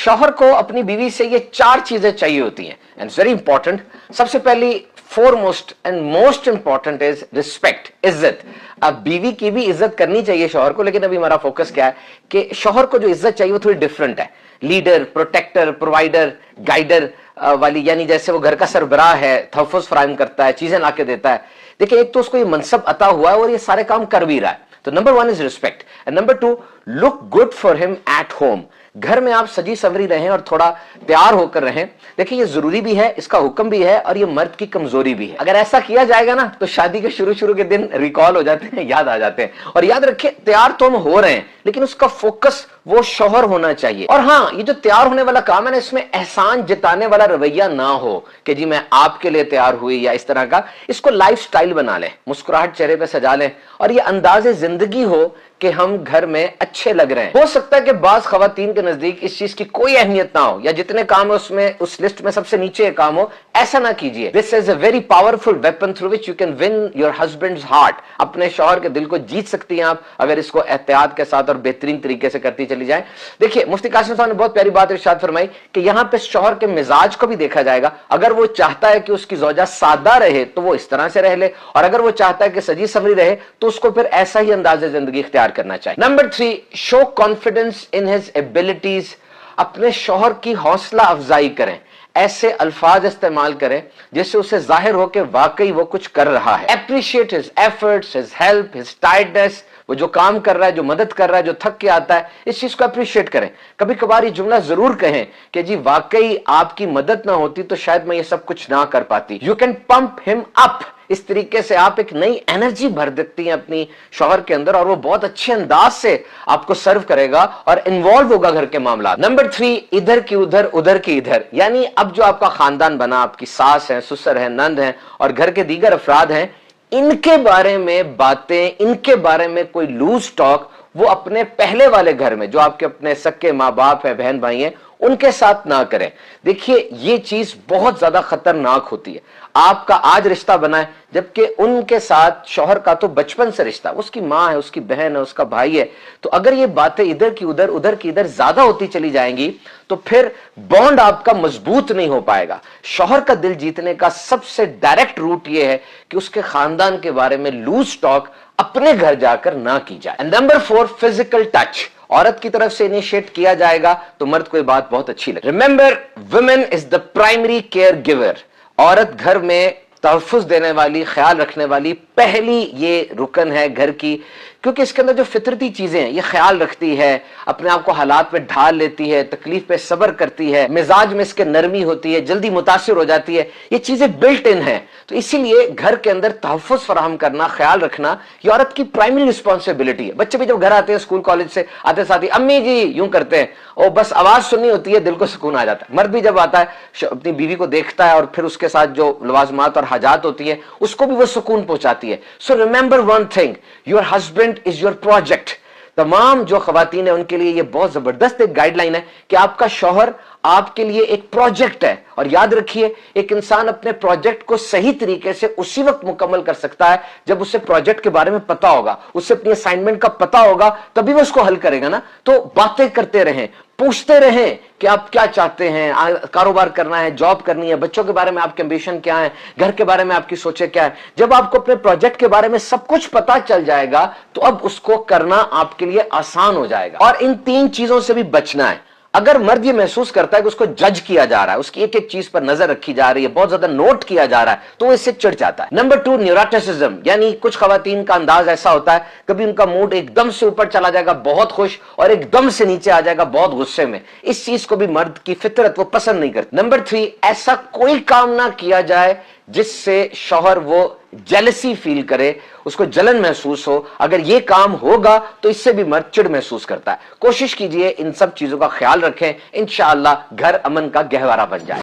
शौहर को अपनी बीवी से ये 4 चीजें चाहिए होती हैं एंड वेरी इंपॉर्टेंट। सबसे पहली foremost and most important is respect, इज्जत। अब बीवी की भी इज्जत करनी चाहिए शौहर को, लेकिन अभी हमारा फोकस क्या है कि शौहर को जो इज्जत चाहिए वो थोड़ी डिफरेंट है। लीडर, प्रोटेक्टर, प्रोवाइडर, गाइडर वाली, यानी जैसे वो घर का सरबराह है, तहफ़्फ़ुज़ फराहम करता है, चीजें लाके देता है। देखिए, एक तो उसको ये मनसब अता हुआ है और ये सारे काम कर भी रहा है, तो number 1 is respect and number 2 look good for him at home. घर में आप सजी सवरी रहें और थोड़ा तैयार होकर रहें। देखिए, ये जरूरी भी है, इसका हुक्म भी है और ये मर्द की कमजोरी भी है। अगर ऐसा किया जाएगा ना तो शादी के शुरू के दिन रिकॉल हो जाते हैं, याद आ जाते हैं। और याद रखिए, तैयार तो हम हो रहे हैं लेकिन उसका फोकस वो शौहर होना चाहिए। और हाँ, ये जो तैयार होने वाला काम है ना, इसमें एहसान जताने वाला रवैया ना हो कि जी मैं आपके लिए तैयार हुई या इस तरह का। इसको लाइफ स्टाइल बना लें, मुस्कुराहट चेहरे पे सजा लें और ये अंदाज़े जिंदगी हो कि हम घर में अच्छे लग रहे हैं। हो सकता है कि बाज खवातीन के नजदीक इस चीज की कोई अहमियत ना हो या जितने काम है उसमें उस लिस्ट में सबसे नीचे काम हो, ऐसा ना कीजिए। This is a very powerful weapon through which you can win your husband's heart. अपने शौहर के दिल को जीत सकती हैं आप अगर इसको एहतियात के साथ और बेहतरीन तरीके से करती चली जाए। देखिए, मुफ्ती कासिम साहब ने बहुत प्यारी बात इरशाद फरमाई कि यहाँ पे शौहर के मिजाज को भी देखा जाएगा। अगर वो चाहता है कि उसकी ज़ौजा सादा रहे तो वो इस तरह से रह ले, और अगर वो चाहता है कि सजी सवरी रहे तो उसको फिर ऐसा ही अंदाज़े जिंदगी इख्तियार करना चाहिए। Number 3, show confidence in his abilities. अपने शौहर की हौसला अफजाई करें, ऐसे अल्फाज इस्तेमाल करें जिससे उसे जाहिर हो कि वाकई वो कुछ कर रहा है। Appreciate his efforts, his help, his tiredness. वो जो काम कर रहा है, जो मदद कर रहा है, जो थक के आता है, इस चीज को अप्रिशिएट करें। कभी कभार ये जुमला जरूर कहें कि जी वाकई आपकी मदद ना होती तो शायद मैं ये सब कुछ ना कर पाती। You can pump him up. इस तरीके से आप एक नई एनर्जी भर देती हैं अपनी शौहर के अंदर और वो बहुत अच्छे अंदाज से आपको सर्व करेगा और इन्वॉल्व होगा घर के मामला। नंबर 3, इधर की उधर उधर की इधर। यानी अब जो आपका खानदान बना, आपकी सास है, ससुर है, नंद है और घर के दीगर अफराद हैं, इनके बारे में बातें, इनके बारे में कोई लूज टॉक वो अपने पहले वाले घर में जो आपके अपने सक्के माँ बाप है, बहन भाई हैं, उनके साथ ना करें। देखिए, ये चीज बहुत ज्यादा खतरनाक होती है। आपका आज रिश्ता बना है जबकि उनके साथ शौहर का तो बचपन से रिश्ता, उसकी माँ है, उसकी बहन है, उसका भाई है। तो अगर ये बातें इधर की उधर उधर की इधर ज्यादा होती चली जाएंगी तो फिर बॉन्ड आपका मजबूत नहीं हो पाएगा। शौहर का दिल जीतने का सबसे डायरेक्ट रूट ये है कि उसके खानदान के बारे में लूज टॉक अपने घर जाकर ना की जाए। And number 4, physical touch. औरत की तरफ से इनिशिएट किया जाएगा तो मर्द को ये बात बहुत अच्छी लगे। Remember, women is the primary care giver. औरत घर में तहफ़्फ़ुज़ देने वाली, ख्याल रखने वाली पहली ये रुकन है घर की, क्योंकि इसके अंदर जो फितरती चीजें हैं ये ख्याल रखती है, अपने आप को हालात पे ढाल लेती है, तकलीफ पे सब्र करती है, मिजाज में इसके नरमी होती है, जल्दी मुतासिर हो जाती है। ये चीजें बिल्ट इन है, तो इसीलिए घर के अंदर तहफ़्फ़ुज़ फराहम करना, ख्याल रखना ये औरत की प्राइमरी रिस्पॉन्सिबिलिटी है। बच्चे भी जब घर आते हैं स्कूल कॉलेज से, आते साथ ही अम्मी जी यूं करते हैं और बस आवाज सुननी होती है, दिल को सुकून आ जाता है। मर्द भी जब आता है अपनी बीवी को देखता है और फिर उसके साथ जो लवाजमात और हाजात होती है उसको भी वो सुकून पहुंचाती है। So remember one thing, your husband is your project. तमाम जो खवातीन है उनके लिए ये बहुत जबरदस्त एक गाइडलाइन है कि आपका शौहर आपके लिए एक प्रोजेक्ट है। और याद रखिए, एक इंसान अपने प्रोजेक्ट को सही तरीके से उसी वक्त मुकम्मल कर सकता है जब उसे प्रोजेक्ट के बारे में पता होगा, उसे अपनी असाइनमेंट का पता होगा, तभी वो उसको हल करेगा ना। तो बातें करते रहें, पूछते रहें कि आप क्या चाहते हैं, कारोबार करना है, जॉब करनी है, बच्चों के बारे में आपके एम्बिशन क्या है, घर के बारे में आपकी सोचें क्या है। जब आपको अपने प्रोजेक्ट के बारे में सब कुछ पता चल जाएगा तो अब उसको करना आपके लिए आसान हो जाएगा। और इन 3 चीजों से भी बचना है। अगर मर्द ये महसूस करता है कि उसको जज किया जा रहा है, उसकी एक एक चीज पर नजर रखी जा रही है, बहुत ज्यादा नोट किया जा रहा है, तो वो इससे चिढ़ जाता है। Number 2, neuroticism. यानी कुछ खवातीन का अंदाज ऐसा होता है, कभी उनका मूड एकदम से ऊपर चला जाएगा बहुत खुश और एकदम से नीचे आ जाएगा बहुत गुस्से में। इस चीज को भी मर्द की फितरत वो पसंद नहीं करती। नंबर 3, ऐसा कोई काम ना किया जाए जिससे शौहर वो जेलसी फील करे, उसको जलन महसूस हो। अगर ये काम होगा तो इससे भी मर्द चिढ़ महसूस करता है। कोशिश कीजिए इन सब चीजों का ख्याल रखें, इंशाअल्लाह घर अमन का गहवारा बन जाए।